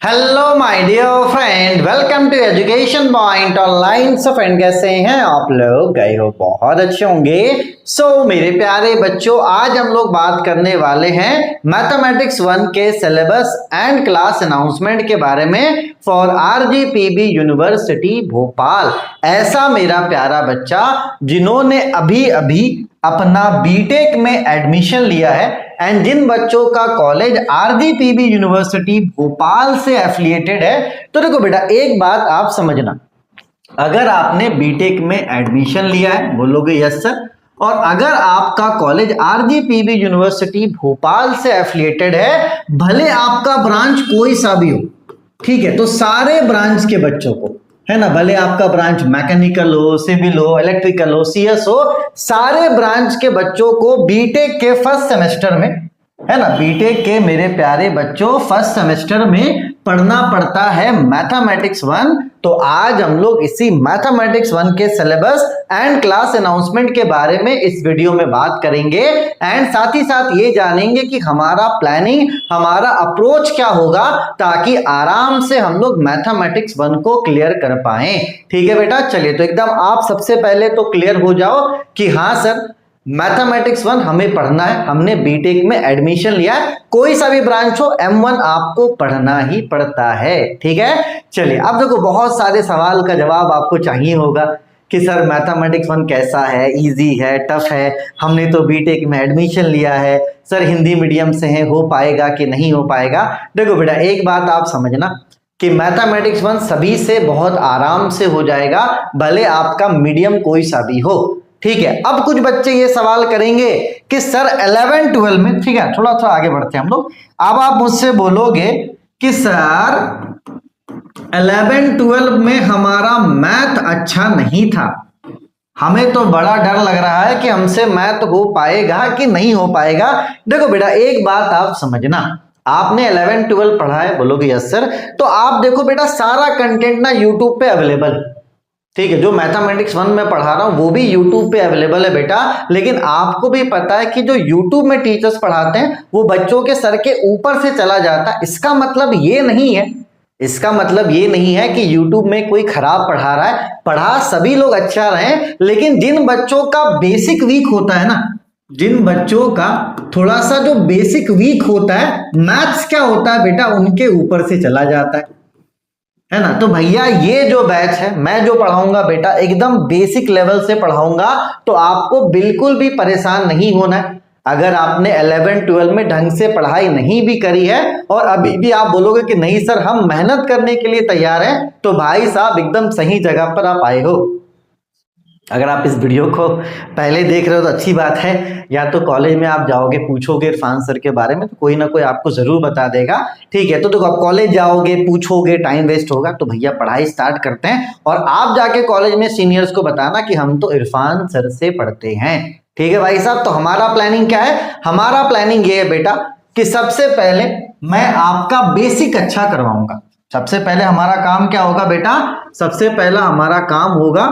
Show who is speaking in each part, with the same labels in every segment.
Speaker 1: Hello my dear friend, welcome to education point online. So friend, कैसे हैं आप लोग? गए हो बहुत अच्छे होंगे। मेरे प्यारे बच्चों, आज हम लोग बात करने वाले हैं मैथमेटिक्स 1 के सिलेबस एंड क्लास अनाउंसमेंट के बारे में फॉर आरजीपीवी यूनिवर्सिटी भोपाल। ऐसा मेरा प्यारा बच्चा जिन्होंने अभी अभी अपना बीटेक में एडमिशन लिया है एंड जिन बच्चों का कॉलेज आरजीपीवी यूनिवर्सिटी भोपाल से एफिलिएटेड है। तो देखो बेटा, एक बात आप समझना, अगर आपने बीटेक में एडमिशन लिया है, बोलोगे यस सर, और अगर आपका कॉलेज आरजीपीवी यूनिवर्सिटी भोपाल से एफिलिएटेड है, भले आपका ब्रांच कोई सा भी हो, ठीक है, तो सारे ब्रांच के बच्चों को, है ना, भले आपका ब्रांच मैकेनिकल हो, सिविल हो, इलेक्ट्रिकल हो, सीएस हो, सारे ब्रांच के बच्चों को बीटेक के फर्स्ट सेमेस्टर में, है ना, बीटेक के मेरे प्यारे बच्चों फर्स्ट सेमेस्टर में पढ़ना पड़ता है मैथमेटिक्स 1। तो आज हम लोग इसी मैथमेटिक्स 1 के सिलेबस एंड क्लास अनाउंसमेंट के बारे में इस वीडियो में बात करेंगे एंड साथ ही साथ ये जानेंगे कि हमारा प्लानिंग, हमारा अप्रोच क्या होगा ताकि आराम से हम लोग मैथमेटिक्स 1 को क्लियर कर पाए। ठीक है बेटा, चलिए तो एकदम आप सबसे पहले तो क्लियर हो जाओ कि हाँ सर, मैथमेटिक्स 1 हमें पढ़ना है, हमने बीटेक में एडमिशन लिया है, कोई सा भी ब्रांच हो M1 आपको पढ़ना ही पड़ता है। ठीक है, चलिए अब देखो, बहुत सारे सवाल का जवाब आपको चाहिए होगा कि सर मैथमेटिक्स 1 कैसा है, इजी है, टफ है, हमने तो बीटेक में एडमिशन लिया है, सर हिंदी मीडियम से है, हो पाएगा कि नहीं हो पाएगा। देखो बेटा, एक बात आप समझना कि मैथमेटिक्स 1 सभी से बहुत आराम से हो जाएगा, भले आपका मीडियम कोई सा भी हो। ठीक है, अब कुछ बच्चे ये सवाल करेंगे कि सर 11-12 में, ठीक है, थोड़ा सा आगे बढ़ते हैं हम लोग। अब आप मुझसे बोलोगे कि सर 11-12 में हमारा मैथ अच्छा नहीं था, हमें तो बड़ा डर लग रहा है कि हमसे मैथ हो पाएगा कि नहीं हो पाएगा। देखो बेटा, एक बात आप समझना, आपने 11-12 पढ़ा है, बोलोगे यस सर, तो आप देखो बेटा, सारा कंटेंट ना यूट्यूब पे अवेलेबल है। ठीक है, जो मैथमेटिक्स 1 में पढ़ा रहा हूं वो भी यूट्यूब पे अवेलेबल है बेटा, लेकिन आपको भी पता है कि जो यूट्यूब में टीचर्स पढ़ाते हैं वो बच्चों के सर के ऊपर से चला जाता है। इसका मतलब ये नहीं है, इसका मतलब ये नहीं है कि यूट्यूब में कोई खराब पढ़ा रहा है, पढ़ा सभी लोग अच्छा रहे हैं, लेकिन जिन बच्चों का बेसिक वीक होता है ना, जिन बच्चों का थोड़ा सा जो बेसिक वीक होता है, मैथ्स क्या होता है बेटा, उनके ऊपर से चला जाता है ना। तो भैया ये जो बैच है, मैं जो पढ़ाऊंगा बेटा एकदम बेसिक लेवल से पढ़ाऊंगा, तो आपको बिल्कुल भी परेशान नहीं होना है। अगर आपने 11-12 में ढंग से पढ़ाई नहीं भी करी है और अभी भी आप बोलोगे कि नहीं सर हम मेहनत करने के लिए तैयार हैं, तो भाई साहब एकदम सही जगह पर आप आए हो। अगर आप इस वीडियो को पहले देख रहे हो तो अच्छी बात है, या तो कॉलेज में आप जाओगे, पूछोगे इरफान सर के बारे में, तो कोई ना कोई आपको जरूर बता देगा। ठीक है, तो देखो, आप कॉलेज जाओगे, पूछोगे, टाइम वेस्ट होगा, तो भैया पढ़ाई स्टार्ट करते हैं और आप जाके कॉलेज में सीनियर्स को बताना कि हम तो इरफान सर से पढ़ते हैं। ठीक है भाई साहब, तो हमारा प्लानिंग क्या है? हमारा प्लानिंग ये है बेटा कि सबसे पहले मैं आपका बेसिक अच्छा करवाऊंगा। सबसे पहले हमारा काम क्या होगा बेटा? सबसे पहला हमारा काम होगा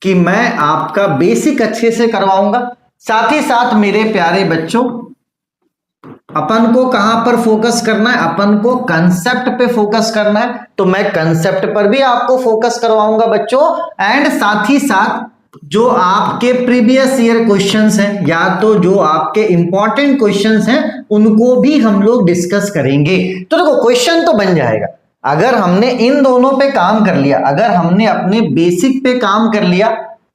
Speaker 1: कि मैं आपका बेसिक अच्छे से करवाऊंगा। साथ ही साथ मेरे प्यारे बच्चों, अपन को कहां पर फोकस करना है? अपन को कंसेप्ट पे फोकस करना है, तो मैं कंसेप्ट पर भी आपको फोकस करवाऊंगा बच्चों। एंड साथ ही साथ जो आपके प्रीवियस ईयर क्वेश्चंस हैं, या तो जो आपके इंपॉर्टेंट क्वेश्चंस हैं, उनको भी हम लोग डिस्कस करेंगे। तो देखो, क्वेश्चन तो बन जाएगा अगर हमने इन दोनों पे काम कर लिया, अगर हमने अपने बेसिक पे काम कर लिया,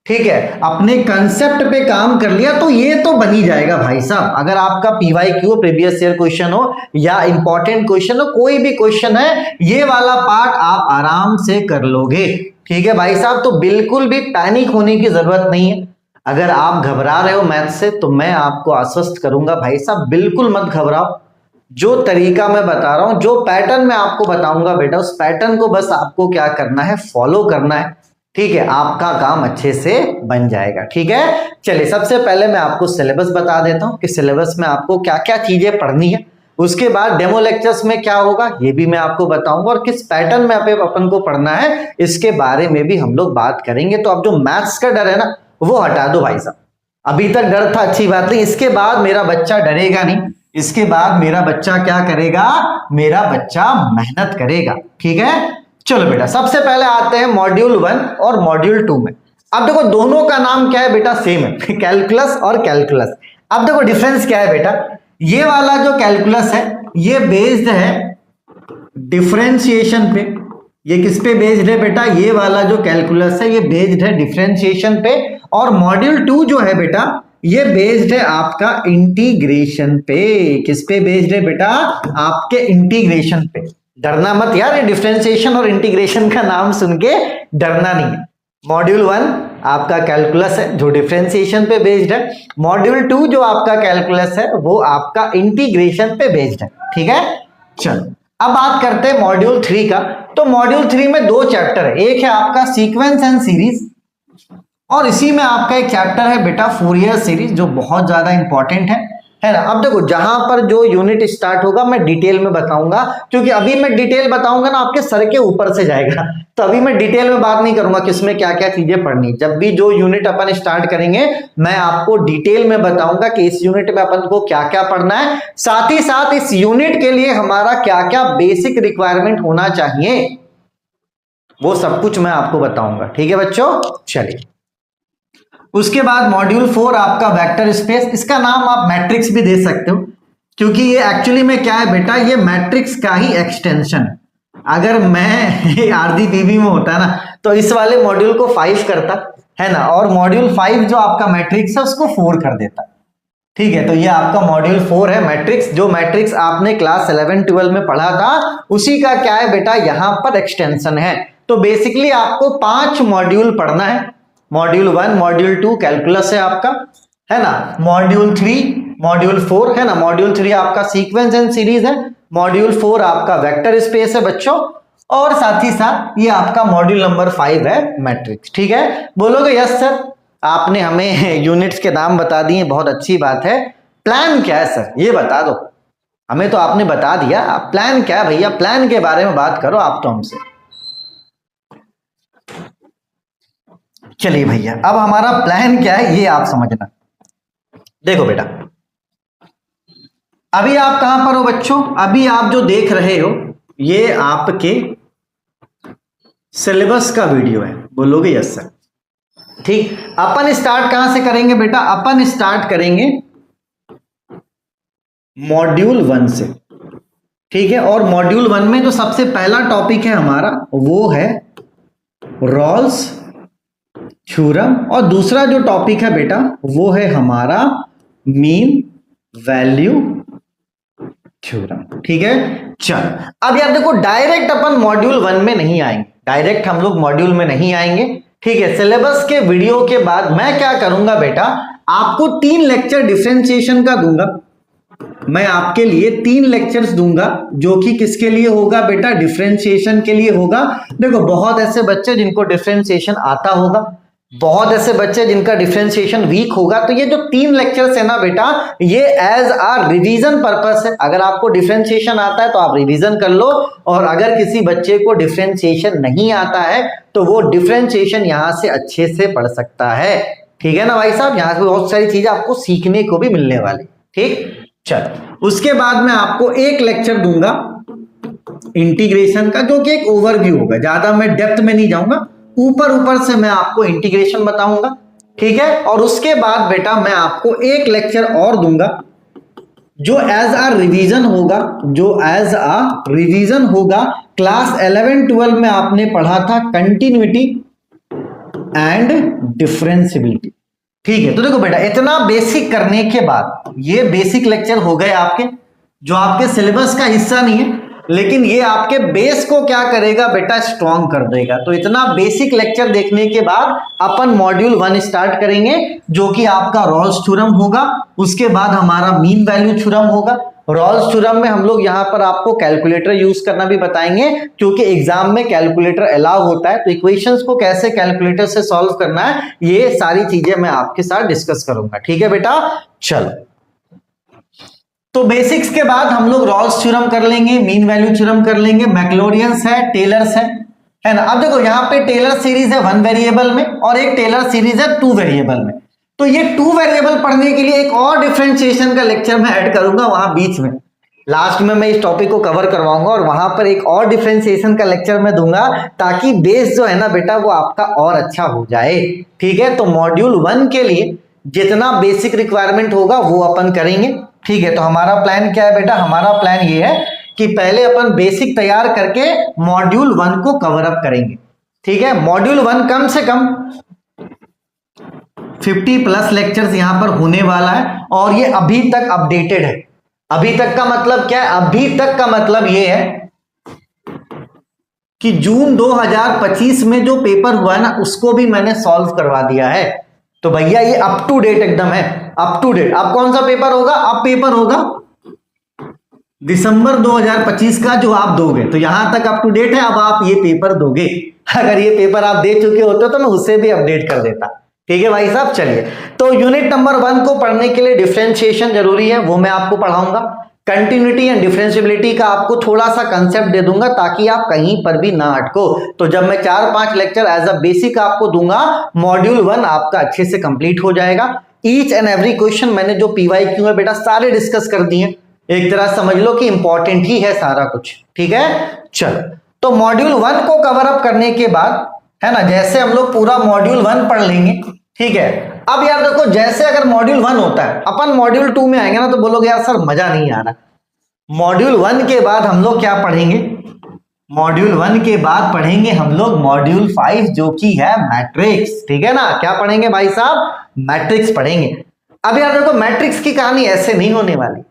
Speaker 1: ठीक है, अपने कंसेप्ट पे काम कर लिया, तो ये तो बन ही जाएगा भाई साहब। अगर आपका पीवाईक्यू प्रीवियस ईयर क्वेश्चन हो या इंपॉर्टेंट क्वेश्चन हो, कोई भी क्वेश्चन है, ये वाला पार्ट आप आराम से कर लोगे। ठीक है भाई साहब, तो बिल्कुल भी पैनिक होने की जरूरत नहीं है। अगर आप घबरा रहे हो मैथ से, तो मैं आपको आश्वस्त करूंगा भाई साहब, बिल्कुल मत घबराओ। जो तरीका मैं बता रहा हूं, जो पैटर्न मैं आपको बताऊंगा बेटा, उस पैटर्न को बस आपको क्या करना है? फॉलो करना है। ठीक है, आपका काम अच्छे से बन जाएगा। ठीक है, चलिए सबसे पहले मैं आपको सिलेबस बता देता हूं कि सिलेबस में आपको क्या क्या चीजें पढ़नी है। उसके बाद डेमो लेक्चर्स में क्या होगा ये भी मैं आपको बताऊंगा, और किस पैटर्न में अपन को पढ़ना है इसके बारे में भी हम लोग बात करेंगे। तो अब जो मैथ्स का डर है ना, वो हटा दो भाई साहब। अभी तक डर था, अच्छी बात नहीं, इसके बाद मेरा बच्चा डरेगा नहीं। इसके बाद मेरा बच्चा क्या करेगा, मेरा बच्चा मेहनत करेगा। ठीक है, चलो बेटा सबसे पहले आते हैं मॉड्यूल 1 और मॉड्यूल 2 में। अब देखो दोनों का नाम क्या है बेटा, सेम है, कैलकुलस और कैलकुलस। अब देखो डिफरेंस क्या है बेटा, ये वाला जो कैलकुलस है ये बेस्ड है डिफरेंशिएशन पे। ये किस पे बेस्ड है बेटा, ये वाला जो कैलकुलस है ये बेस्ड है डिफरेंशिएशन पे। और मॉड्यूल 2 जो है बेटा ये बेस्ड है आपका इंटीग्रेशन पे। किस पे बेस्ड है बेटा, आपके इंटीग्रेशन पे। डरना मत यार, ये डिफरेंशिएशन और इंटीग्रेशन का नाम सुन के डरना नहीं है। मॉड्यूल 1 आपका कैलकुलस है जो डिफरेंशिएशन पे बेस्ड है, मॉड्यूल 2 जो आपका कैलकुलस है वो आपका इंटीग्रेशन पे बेस्ड है। ठीक है, चलो अब बात करते हैं मॉड्यूल 3 का। तो मॉड्यूल 3 में 2 चैप्टर है, एक है आपका सीक्वेंस एंड सीरीज और इसी में आपका एक चैप्टर है बेटा फूरियर सीरीज जो बहुत ज्यादा इंपॉर्टेंट है ना। अब देखो जहां पर जो यूनिट स्टार्ट होगा मैं डिटेल में बताऊंगा, क्योंकि अभी मैं डिटेल बताऊंगा ना आपके सर के ऊपर से जाएगा, तो अभी मैं डिटेल में बात नहीं करूंगा किसमें क्या क्या चीजें पढ़नी। जब भी जो यूनिट अपन स्टार्ट करेंगे मैं आपको डिटेल में बताऊंगा कि इस यूनिट में अपन को क्या क्या पढ़ना है, साथ ही साथ इस यूनिट के लिए हमारा क्या क्या बेसिक रिक्वायरमेंट होना चाहिए वो सब कुछ मैं आपको बताऊंगा। ठीक है बच्चों, चलिए उसके बाद मॉड्यूल 4 आपका वेक्टर स्पेस। इसका नाम आप मैट्रिक्स भी दे सकते हो, क्योंकि ये एक्चुअली में क्या है बेटा, ये मैट्रिक्स का ही एक्सटेंशन है। अगर मैं आरजीबीबी में होता ना तो इस वाले मॉड्यूल को 5 करता है ना, और मॉड्यूल 5 जो आपका मैट्रिक्स है उसको 4 कर देता। ठीक है, तो ये आपका मॉड्यूल 4 है मैट्रिक्स। जो मैट्रिक्स आपने क्लास 11-12 में पढ़ा था उसी का क्या है बेटा, यहां पर एक्सटेंशन है। तो बेसिकली आपको 5 मॉड्यूल पढ़ना है। मॉड्यूल 1, मॉड्यूल 2 कैलकुलस है आपका, है ना, मॉड्यूल 3, मॉड्यूल 4 है ना, मॉड्यूल 3 आपका सीक्वेंस एंड सीरीज है, मॉड्यूल 4 आपका वेक्टर स्पेस है बच्चों, और साथ ही साथ ये आपका मॉड्यूल नंबर 5 है मैट्रिक्स। ठीक है, बोलोगे यस सर आपने हमें यूनिट्स के नाम बता दिए, बहुत अच्छी बात है। प्लान क्या है सर ये बता दो, हमें तो आपने बता दिया, प्लान क्या है भैया, प्लान के बारे में बात करो आप तो हमसे। चलिए भैया अब हमारा प्लान क्या है ये आप समझना। देखो बेटा अभी आप कहां पर हो बच्चों, अभी आप जो देख रहे हो ये आपके सिलेबस का वीडियो है, बोलोगे यस सर। ठीक, अपन स्टार्ट कहां से करेंगे बेटा, अपन स्टार्ट करेंगे मॉड्यूल 1 से। ठीक है, और मॉड्यूल 1 में जो सबसे पहला टॉपिक है हमारा वो है रॉल्स थ्योरम, और दूसरा जो टॉपिक है बेटा वो है हमारा मीन वैल्यू थ्योरम। ठीक है, चल अब यार देखो डायरेक्ट अपन मॉड्यूल 1 में नहीं आएंगे, डायरेक्ट हम लोग मॉड्यूल में नहीं आएंगे। ठीक है, सिलेबस के वीडियो के बाद मैं क्या करूंगा बेटा, आपको 3 लेक्चर डिफरेंशिएशन का दूंगा। मैं आपके लिए 3 लेक्चर्स दूंगा जो कि किसके लिए होगा बेटा, डिफरेंशिएशन के लिए होगा। देखो बहुत ऐसे बच्चे जिनको डिफरेंशिएशन आता होगा, बहुत ऐसे बच्चे जिनका डिफरेंशिएशन वीक होगा, तो ये जो 3 लेक्चर्स है ना बेटा ये एज आ रिवीजन पर्पस है। अगर आपको डिफरेंशिएशन आता है तो आप रिवीजन कर लो, और अगर किसी बच्चे को डिफरेंशिएशन नहीं आता है तो वो डिफरेंशिएशन यहां से अच्छे से पढ़ सकता है। ठीक है ना भाई साहब, यहां से बहुत सारी चीजें आपको सीखने को भी मिलने वाली। ठीक, चलो उसके बाद मैं आपको एक लेक्चर दूंगा इंटीग्रेशन का, जो कि एक ओवरव्यू होगा, ज्यादा मैं डेप्थ में नहीं जाऊंगा, ऊपर ऊपर से मैं आपको इंटीग्रेशन बताऊंगा। ठीक है, और उसके बाद बेटा मैं आपको एक लेक्चर और दूंगा जो एज आ रिवीजन होगा, जो एज आ रिवीजन होगा क्लास 11-12 में आपने पढ़ा था कंटिन्यूटी एंड डिफरेंशियबिलिटी। ठीक है, तो देखो बेटा इतना बेसिक करने के बाद ये बेसिक लेक्चर हो गए आपके, जो आपके सिलेबस का हिस्सा नहीं है, लेकिन ये आपके बेस को क्या करेगा बेटा, स्ट्रॉन्ग कर देगा। तो इतना बेसिक लेक्चर देखने के बाद अपन मॉड्यूल 1 स्टार्ट करेंगे जो कि आपका रॉल्स थ्योरम होगा। उसके बाद हमारा मीन वैल्यू थ्योरम होगा। रॉल्स थ्योरम में हम लोग यहाँ पर आपको कैलकुलेटर यूज करना भी बताएंगे, क्योंकि एग्जाम में कैलकुलेटर अलाउ होता है। तो इक्वेशंस को कैसे कैलकुलेटर से सॉल्व करना है ये सारी चीजें मैं आपके साथ डिस्कस करूंगा। ठीक है बेटा, चलो तो बेसिक्स के बाद हम लोग रॉल्स थ्योरम कर लेंगे, मीन वैल्यू थ्योरम कर लेंगे, मैक्लोरियंस है, टेलर्स है ना। अब देखो यहाँ पे टेलर सीरीज है 1 वेरिएबल में और एक टेलर सीरीज है 2 वेरिएबल में। तो ये टू वेरिएबल पढ़ने के लिए एक और डिफरेंशिएशन का लेक्चर मैं ऐड करूंगा वहां बीच में, लास्ट में मैं इस टॉपिक को कवर करवाऊंगा और वहां पर एक और डिफरेंशिएशन का लेक्चर मैं दूंगा, ताकि बेस जो है ना बेटा वो आपका और अच्छा हो जाए। ठीक है, तो मॉड्यूल 1 के लिए जितना बेसिक रिक्वायरमेंट होगा वो अपन करेंगे। ठीक है, तो हमारा प्लान क्या है बेटा, हमारा प्लान ये है कि पहले अपन बेसिक तैयार करके मॉड्यूल 1 को कवर अप करेंगे। ठीक है, मॉड्यूल 1 कम से कम 50+ लेक्चर्स यहां पर होने वाला है और ये अभी तक अपडेटेड है। अभी तक का मतलब क्या है, अभी तक का मतलब ये है कि जून 2025 में जो पेपर हुआ है ना उसको भी मैंने सॉल्व करवा दिया है। तो भैया ये अप टू डेट एकदम है, अप टू डेट। अब कौन सा पेपर होगा, अब पेपर होगा दिसंबर 2025 का जो आप दोगे, तो यहां तक अप टू डेट है। अब आप ये पेपर दोगे, अगर ये पेपर आप दे चुके होते तो मैं उससे भी अपडेट कर देता। ठीक है भाई साहब, चलिए। तो यूनिट नंबर 1 को पढ़ने के लिए डिफरेंशिएशन जरूरी है, वो मैं आपको पढ़ाऊंगा। कंटिन्यूटी एंड डिफरेंशिएबिलिटी का आपको थोड़ा सा कंसेप्ट दे दूंगा ताकि आप कहीं पर भी ना अटको। तो जब मैं 4-5 लेक्चर एज अ बेसिक आपको दूंगा, मॉड्यूल 1 आपका अच्छे से कंप्लीट हो जाएगा। ईच एंड एवरी क्वेश्चन मैंने जो PYQ है बेटा सारे डिस्कस कर दिए, एक तरह समझ लो कि इंपॉर्टेंट ही है सारा कुछ। ठीक है, चलो। तो मॉड्यूल 1 को कवर अप करने के बाद है ना, जैसे हम लोग पूरा मॉड्यूल 1 पढ़ लेंगे। ठीक है, अब यार देखो, जैसे अगर मॉड्यूल 1 होता है, अपन मॉड्यूल 2 में आएंगे ना तो बोलोगे यार सर मजा नहीं आ रहा। मॉड्यूल 1 के बाद हम लोग क्या पढ़ेंगे, मॉड्यूल 1 के बाद पढ़ेंगे हम लोग मॉड्यूल 5 जो कि है मैट्रिक्स। ठीक है ना, क्या पढ़ेंगे भाई साहब, मैट्रिक्स पढ़ेंगे। अब यार देखो, मैट्रिक्स की कहानी ऐसे नहीं होने वाली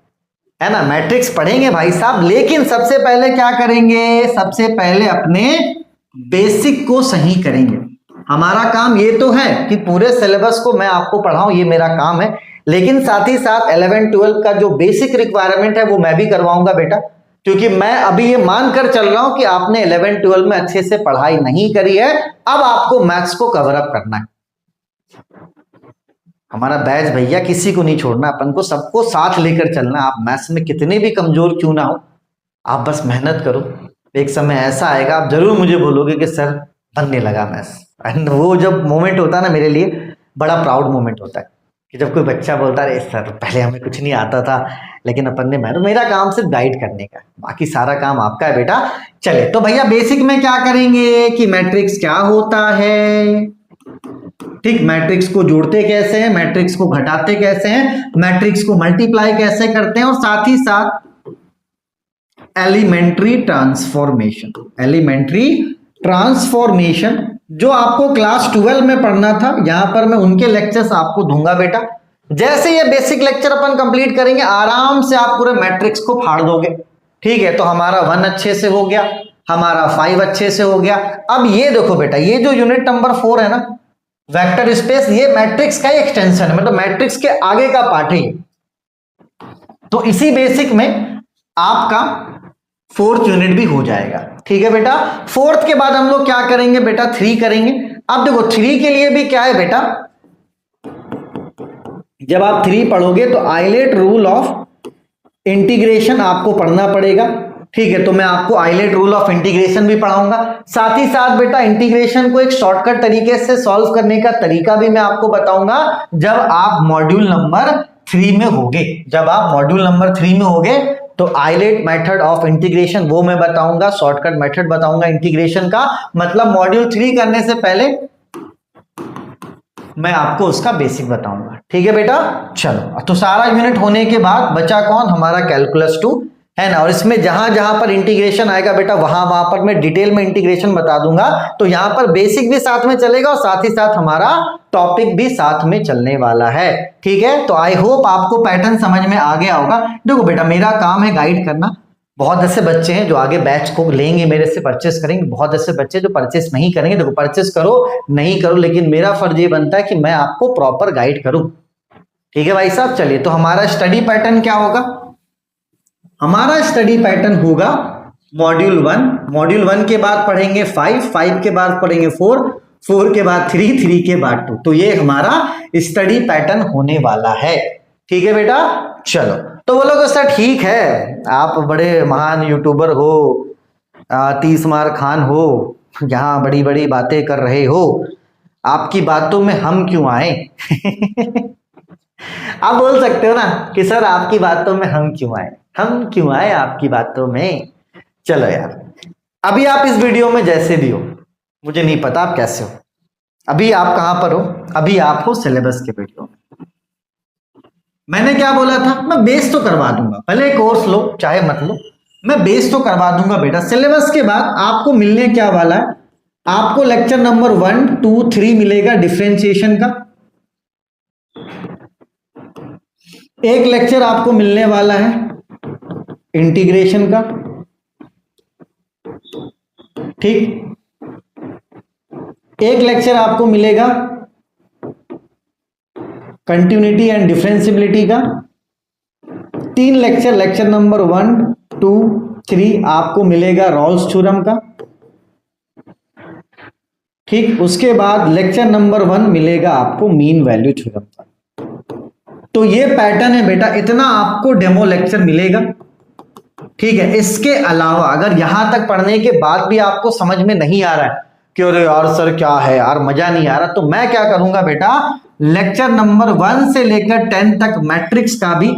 Speaker 1: है ना, मैट्रिक्स पढ़ेंगे भाई साहब, लेकिन सबसे पहले क्या करेंगे, सबसे पहले अपने बेसिक को सही करेंगे। हमारा काम ये तो है कि पूरे सिलेबस को मैं आपको पढ़ाऊं, ये मेरा काम है, लेकिन साथ ही साथ 11-12 का जो बेसिक रिक्वायरमेंट है वो मैं भी करवाऊंगा बेटा, क्योंकि मैं अभी ये मानकर चल रहा हूं कि आपने 11-12 में अच्छे से पढ़ाई नहीं करी है, अब आपको मैथ्स को कवर अप करना है। हमारा बैच भैया किसी को नहीं छोड़ना, अपन को सबको साथ लेकर चलना। आप मैथ्स में कितने भी कमजोर क्यों ना हो, आप बस मेहनत करो, एक समय ऐसा आएगा आप जरूर मुझे बोलोगे कि सर बनने लगा मैथ्स। एंड वो जब मोमेंट होता है ना, मेरे लिए बड़ा प्राउड मोमेंट होता है कि जब कोई बच्चा बोलता है सर पहले हमें कुछ नहीं आता था लेकिन अपन ने मेरा काम सिर्फ गाइड करने का, बाकी सारा काम आपका है बेटा। चले, तो भैया बेसिक में क्या करेंगे कि मैट्रिक्स क्या होता है, ठीक, मैट्रिक्स को जोड़ते कैसे हैं, मैट्रिक्स को घटाते कैसे हैं, मैट्रिक्स को मल्टीप्लाई कैसे करते हैं, और साथ ही साथ एलिमेंट्री ट्रांसफॉर्मेशन। एलिमेंट्री ट्रांसफॉर्मेशन जो आपको क्लास 12 में पढ़ना था, यहां पर मैं उनके लेक्चर्स आपको दूंगा बेटा। जैसे ये बेसिक लेक्चर अपन कंप्लीट करेंगे, आराम से आप पूरे मैट्रिक्स को फाड़ दोगे। ठीक है, तो हमारा 1 अच्छे से हो गया, हमारा 5 अच्छे से हो गया। अब ये देखो बेटा, ये जो यूनिट नंबर 4 है ना, वेक्टर स्पेस, ये मैट्रिक्स का एक्सटेंशन है, मतलब मैट्रिक्स के आगे का पार्ट है। तो इसी बेसिक में आपका 4th यूनिट भी हो जाएगा। ठीक है बेटा, 4th के बाद हम लोग क्या करेंगे बेटा, 3 करेंगे। अब देखो 3 के लिए भी क्या है बेटा, जब आप 3 पढ़ोगे तो आइलेट रूल ऑफ इंटीग्रेशन आपको पढ़ना पड़ेगा। ठीक है, तो मैं आपको आइलेट रूल ऑफ इंटीग्रेशन भी पढ़ाऊंगा, साथ ही साथ बेटा इंटीग्रेशन को एक शॉर्टकट तरीके से सॉल्व करने का तरीका भी मैं आपको बताऊंगा जब आप मॉड्यूल नंबर 3 में होगे। जब आप मॉड्यूल नंबर 3 में होगे तो आइलेट मेथड ऑफ इंटीग्रेशन वो मैं बताऊंगा, शॉर्टकट मेथड बताऊंगा इंटीग्रेशन का, मतलब मॉड्यूल 3 करने से पहले मैं आपको उसका बेसिक बताऊंगा। ठीक है बेटा, चलो। तो सारा यूनिट होने के बाद बचा कौन, हमारा कैलकुलस 2 है ना, और इसमें जहां जहां पर इंटीग्रेशन आएगा बेटा वहां वहां पर मैं डिटेल में इंटीग्रेशन बता दूंगा। तो यहां पर बेसिक भी साथ में चलेगा और साथ ही साथ हमारा टॉपिक भी साथ में चलने वाला है। ठीक है, तो आई होप आपको पैटर्न समझ में आ गया होगा। देखो बेटा, मेरा काम है गाइड करना। बहुत ऐसे बच्चे हैं जो आगे बैच को लेंगे, मेरे से परचेस करेंगे, बहुत ऐसे बच्चे जो परचेस नहीं करेंगे। देखो, परचेस करो नहीं करो, लेकिन मेरा फर्ज ये बनता है कि मैं आपको प्रॉपर गाइड करूं। ठीक है भाई साहब, चलिए। तो हमारा स्टडी पैटर्न क्या होगा, हमारा स्टडी पैटर्न होगा मॉड्यूल 1, मॉड्यूल 1 के बाद पढ़ेंगे 5, 5 के बाद पढ़ेंगे 4, 4 के बाद 3, 3 के बाद 2। तो ये हमारा स्टडी पैटर्न होने वाला है। ठीक है बेटा, चलो। तो वो लोग सर ठीक है, आप बड़े महान यूट्यूबर हो, 30 मार खान हो, यहाँ बड़ी बड़ी बातें कर रहे हो, आपकी बातों में हम क्यों आए? आप बोल सकते हो ना कि सर आपकी बातों में हम क्यों आए आपकी बातों में। चलो यार, अभी आप इस वीडियो में जैसे भी हो, मुझे नहीं पता आप कैसे हो, अभी आप कहां पर हो? अभी आप हो सिलेबस के वीडियो में। मैंने क्या बोला था? मैं बेस तो करवा दूंगा, भले कोर्स लो चाहे मत लो, मैं बेस तो करवा दूंगा बेटा। सिलेबस के बाद आपको मिलने क्या वाला है? आपको लेक्चर नंबर 1, 2, 3 मिलेगा डिफरेंशिएशन का। एक लेक्चर आपको मिलने वाला है इंटीग्रेशन का, ठीक। एक लेक्चर आपको मिलेगा कंटिन्यूटी एंड डिफरेंशिएबिलिटी का। 3 लेक्चर, लेक्चर नंबर 1, 2, 3 आपको मिलेगा रॉल्स थ्योरम का, ठीक। उसके बाद लेक्चर नंबर 1 मिलेगा आपको मीन वैल्यू थ्योरम का। तो ये पैटर्न है बेटा, इतना आपको डेमो लेक्चर मिलेगा, ठीक है। इसके अलावा अगर यहां तक पढ़ने के बाद भी आपको समझ में नहीं आ रहा है कि अरे यार सर क्या है यार, मजा नहीं आ रहा, तो मैं क्या करूंगा बेटा, लेक्चर नंबर 1 से लेकर 10 तक मैट्रिक्स का भी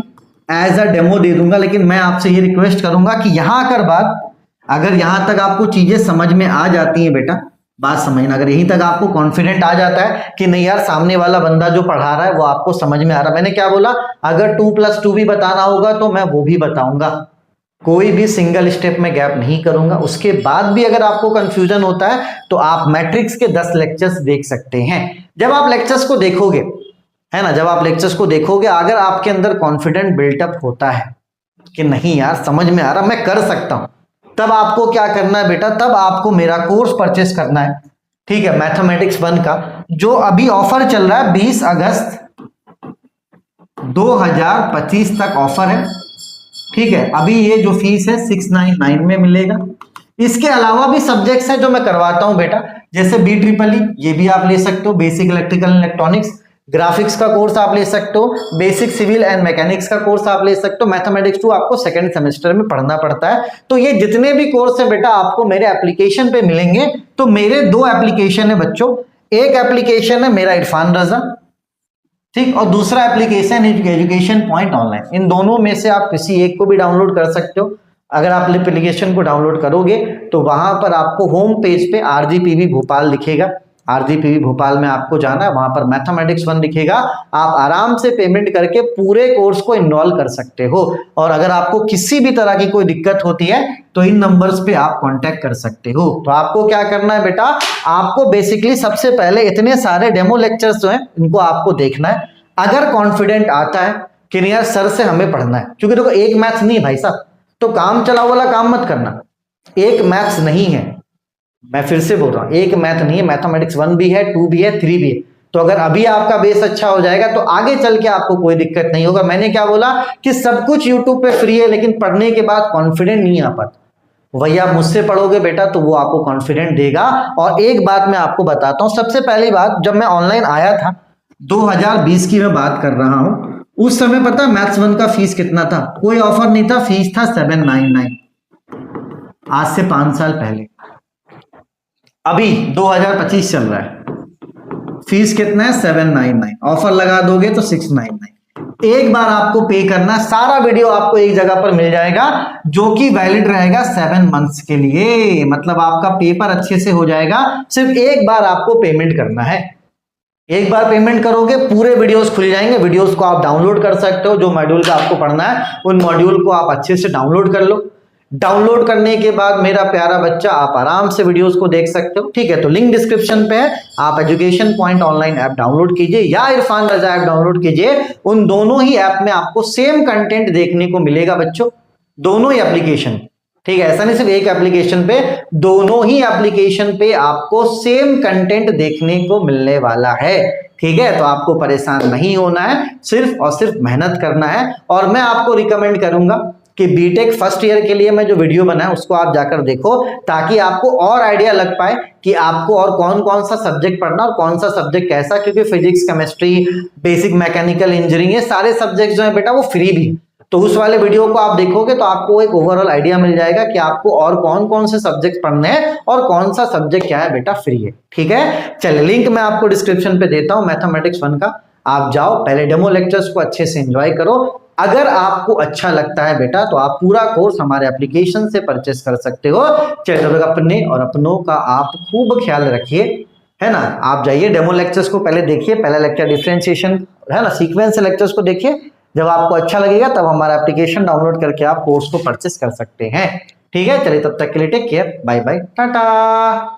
Speaker 1: एज अ डेमो दे दूंगा। लेकिन मैं आपसे ये रिक्वेस्ट करूंगा कि यहां कर बात, अगर यहां तक आपको चीजें समझ में आ जाती हैं बेटा, बात समझना, अगर यहीं तक आपको कॉन्फिडेंट आ जाता है कि नहीं यार सामने वाला बंदा जो पढ़ा रहा है वो आपको समझ में आ रहा है, मैंने क्या बोला, अगर 2+2 भी बताना होगा तो मैं वो भी बताऊंगा, कोई भी सिंगल स्टेप में गैप नहीं करूंगा। उसके बाद भी अगर आपको कंफ्यूजन होता है तो आप मैट्रिक्स के 10 लेक्चर्स देख सकते हैं। जब आप लेक्चर्स को देखोगे, है ना, जब आप लेक्चर्स को देखोगे, अगर आपके अंदर कॉन्फिडेंट बिल्टअप होता है कि नहीं यार समझ में आ रहा, मैं कर सकता हूं, तब आपको क्या करना है बेटा, तब आपको मेरा कोर्स परचेस करना है, ठीक है, मैथमेटिक्स 1 का, जो अभी ऑफर चल रहा है 20 अगस्त 2025 तक ऑफर है, ठीक है। अभी ये जो फीस है 699 में मिलेगा। इसके अलावा भी सब्जेक्ट्स हैं जो मैं करवाता हूं बेटा, जैसे BEEE, ये भी आप ले सकते हो, basic electrical and electronics, graphics का कोर्स आप ले सकते हो, बेसिक सिविल एंड मैकेनिक्स का कोर्स आप ले सकते हो, मैथमेटिक्स 2 आपको सेकंड सेमेस्टर में पढ़ना पड़ता है। तो ये जितने भी कोर्स है बेटा आपको मेरे एप्लीकेशन पे मिलेंगे। तो मेरे 2 एप्लीकेशन है बच्चों, एक एप्लीकेशन है मेरा इरफान रजा, ठीक, और दूसरा एप्लीकेशन एजुकेशन पॉइंट ऑनलाइन। इन दोनों में से आप किसी एक को भी डाउनलोड कर सकते हो। अगर आप एप्लीकेशन को डाउनलोड करोगे तो वहां पर आपको होम पेज पे RGPV भोपाल लिखेगा, RGPV भोपाल में आपको जाना है, वहां पर मैथमेटिक्स 1 लिखेगा, आप आराम से पेमेंट करके पूरे कोर्स को इनरोल कर सकते हो। और अगर आपको किसी भी तरह की कोई दिक्कत होती है तो इन नंबर्स पे आप कांटेक्ट कर सकते हो। तो आपको क्या करना है बेटा, आपको बेसिकली सबसे पहले इतने सारे डेमो लेक्चर्स जो हैं इनको आपको देखना है। अगर कॉन्फिडेंट आता है कि नहीं यार सर से हमें पढ़ना है, क्योंकि देखो एक मैथ्स नहीं है भाई साहब, तो काम चलाओ वाला काम मत करना, एक मैथ्स नहीं है, मैं फिर से बोल रहा हूं, एक मैथ नहीं है, मैथमेटिक्स 1 भी है, 2 भी है, 3 भी है। तो अगर अभी आपका बेस अच्छा हो जाएगा तो आगे चल के आपको कोई दिक्कत नहीं होगा। मैंने क्या बोला कि सब कुछ यूट्यूब पे फ्री है, लेकिन पढ़ने के बाद कॉन्फिडेंट नहीं आ पाता, वही आप मुझसे पढ़ोगे बेटा तो वो आपको कॉन्फिडेंट देगा। और एक बात मैं आपको बताता हूं, सबसे पहली बात, जब मैं ऑनलाइन आया था 2020 की मैं बात कर रहा हूं, उस समय पता मैथ्स 1 का फीस कितना था? कोई ऑफर नहीं था, फीस था 799, आज से 5 साल पहले। अभी 2025 चल रहा है, फीस कितना है? 799, ऑफर लगा दोगे तो 699। एक बार आपको पे करना, सारा वीडियो आपको एक जगह पर मिल जाएगा, जो कि वैलिड रहेगा 7 मंथ्स के लिए, मतलब आपका पेपर अच्छे से हो जाएगा। सिर्फ एक बार आपको पेमेंट करना है, एक बार पेमेंट करोगे पूरे वीडियोस खुल जाएंगे, वीडियोस को आप डाउनलोड कर सकते हो, जो मॉड्यूल का आपको पढ़ना है उन मॉड्यूल को आप अच्छे से डाउनलोड कर लो। डाउनलोड करने के बाद मेरा प्यारा बच्चा आप आराम से वीडियोस को देख सकते हो, ठीक है। तो लिंक डिस्क्रिप्शन पे है, आप education point online app download कीजिए या इरफान रजा ऐप डाउनलोड कीजिए। उन दोनों ही ऐप में आपको सेम कंटेंट देखने को मिलेगा बच्चों, दोनों ही एप्लीकेशन, ठीक है। ऐसा नहीं सिर्फ एक एप्लीकेशन पे, दोनों ही एप्लीकेशन पे आपको सेम कंटेंट देखने को मिलने वाला है, ठीक है। तो आपको परेशान नहीं होना है, सिर्फ और सिर्फ मेहनत करना है। और मैं आपको रिकमेंड करूंगा कि बीटेक फर्स्ट ईयर के लिए मैं जो वीडियो बनाया उसको आप जाकर देखो, ताकि आपको और आइडिया लग पाए कि आपको और कौन कौन सा सब्जेक्ट पढ़ना और कौन सा सब्जेक्ट कैसा, क्योंकि physics, chemistry, basic mechanical engineering, ये सारे सब्जेक्ट जो है बेटा वो फ्री भी है। तो उस वाले वीडियो को आप देखोगे तो आपको एक ओवरऑल आइडिया मिल जाएगा कि आपको और कौन कौन से सब्जेक्ट पढ़ने हैं और कौन सा सब्जेक्ट क्या है बेटा फ्री है। ठीक है, चलिए लिंक मैं आपको डिस्क्रिप्शन पे देता हूं मैथमेटिक्स 1 का, आप जाओ पहले डेमो लेक्चर्स को अच्छे से एंजॉय करो। अगर आपको अच्छा लगता है बेटा तो आप पूरा कोर्स हमारे एप्लीकेशन से परचेस कर सकते हो। चलिए अपने और अपनों का आप खूब ख्याल रखिए, है ना। आप जाइए डेमो लेक्चर्स को पहले देखिए, पहला लेक्चर डिफरेंशिएशन है ना, सीक्वेंस लेक्चर्स को देखिए। जब आपको अच्छा लगेगा तब हमारा एप्लीकेशन डाउनलोड करके आप कोर्स को परचेस कर सकते हैं। ठीक है, चलिए तब तक के लिए take care, bye bye, Tata.